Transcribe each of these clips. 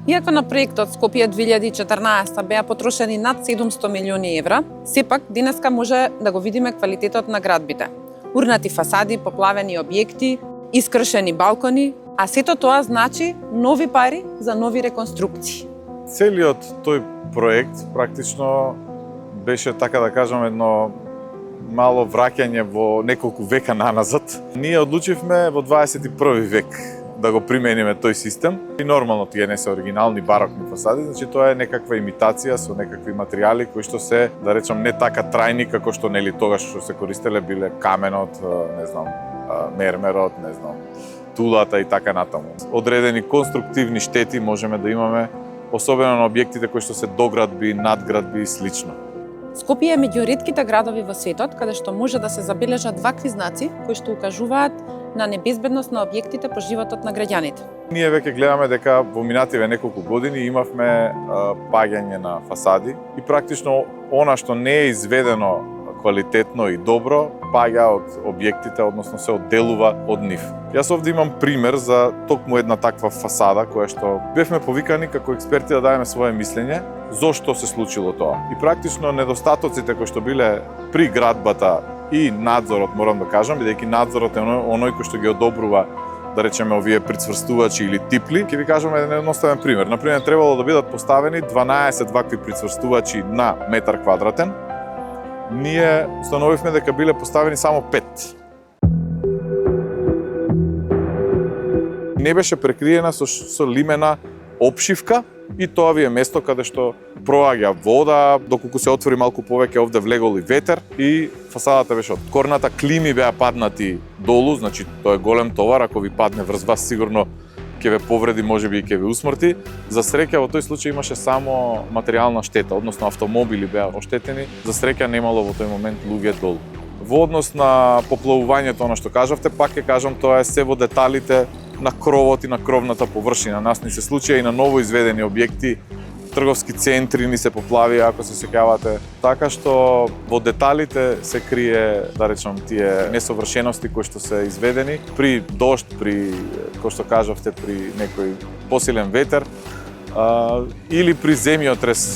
Иако на проектот Скопје 2014 беа потрошени над 700 милиони евра, сепак денеска може да го видиме квалитетот на градбите. Урнати фасади, поплавени објекти, искршени балкони, а сето тоа значи нови пари за нови реконструкции. Целиот тој проект практично беше, така да кажам, едно мало враќање во неколку века наназад. Ние одлучивме во 21 век да го примениме тој систем. И нормално тие не се оригинални барокни фасади, значи тоа е некаква имитација со некакви материјали кои што се, да речам, не така трајни како што нели тогаш што се користеле биле каменот, не знам, мермерот, не знам, тулата и така натаму. Одредени конструктивни штети можеме да имаме, особено на објектите кои што се доградби, надградби и слично. Скопје е меѓу ретките градови во светот каде што може да се забележат вакви знаци кои што укажуваат на небезбедност на објектите по животот на граѓаните. Ние веќе гледаме дека во минативе неколку години имавме паѓање на фасади и практично она што не е изведено квалитетно и добро паѓа од објектите, односно се одделува од нив. Јас овде имам пример за токму една таква фасада која што бевме повикани како експерти да дадеме свое мислење зошто се случило тоа. И практично недостатоците кои што биле при градбата и надзорот, морам да кажам, бидејќи надзорот е оној кој што ги одобрува, да речеме, овие прицврстувачи или типли. Ќе ви кажам еден едноставен пример. Например, требало да бидат поставени 12 вакви прицврстувачи на метар квадратен. Ние установивме дека биле поставени само 5. Не беше прекриена со лимена опшивка и тоа ви е место каде што проаѓа вода, доколку се отвори малку повеќе овде влегол и ветер и фасадата беше откорната, клими беа паднати долу, значи тоа е голем товар, ако ви падне врз вас сигурно ќе ве повреди, можеби и ќе ве усмрти. За среќа во тој случај имаше само материјална штета, односно автомобили беа оштетени. За среќа немало во тој момент луѓе долу. Во однос на поплавувањето, она што кажавте, пак ќе кажам, тоа е се во деталите на кровот и на кровната површина. Нас ни се случија и на ново изведени објекти, трговски центри ни се поплавија, ако се сеќавате. Така што во деталите се крие, да речам, тие несовршености кои што се изведени при дожд, при, кој што кажавте, при некој посилен ветер или при земјотрес.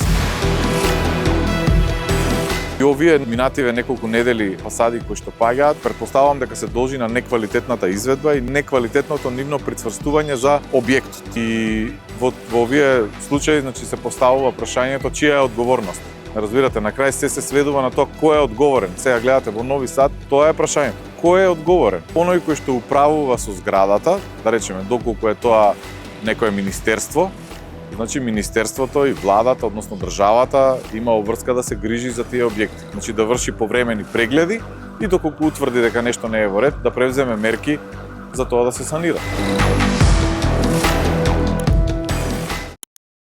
И овие минативе неколку недели фасади кои што паѓаат, претпоставувам дека се должи на неквалитетната изведба и неквалитетното нивно прицврстување за објектот. И во овие случаи, значи, се поставува прашањето чија е одговорност. Разбирате, на крај се сведува на тоа кој е одговорен. Сега гледате во Нови Сад, тоа е прашањето. Кој е одговорен? Оној кој што управува со зградата, да речеме, доколку е тоа некое министерство, значи министерството и владата, односно државата, има обврска да се грижи за тие објекти. Значи да врши повремени прегледи и доколку утврди дека нешто не е во ред, да превземе мерки за тоа да се санира.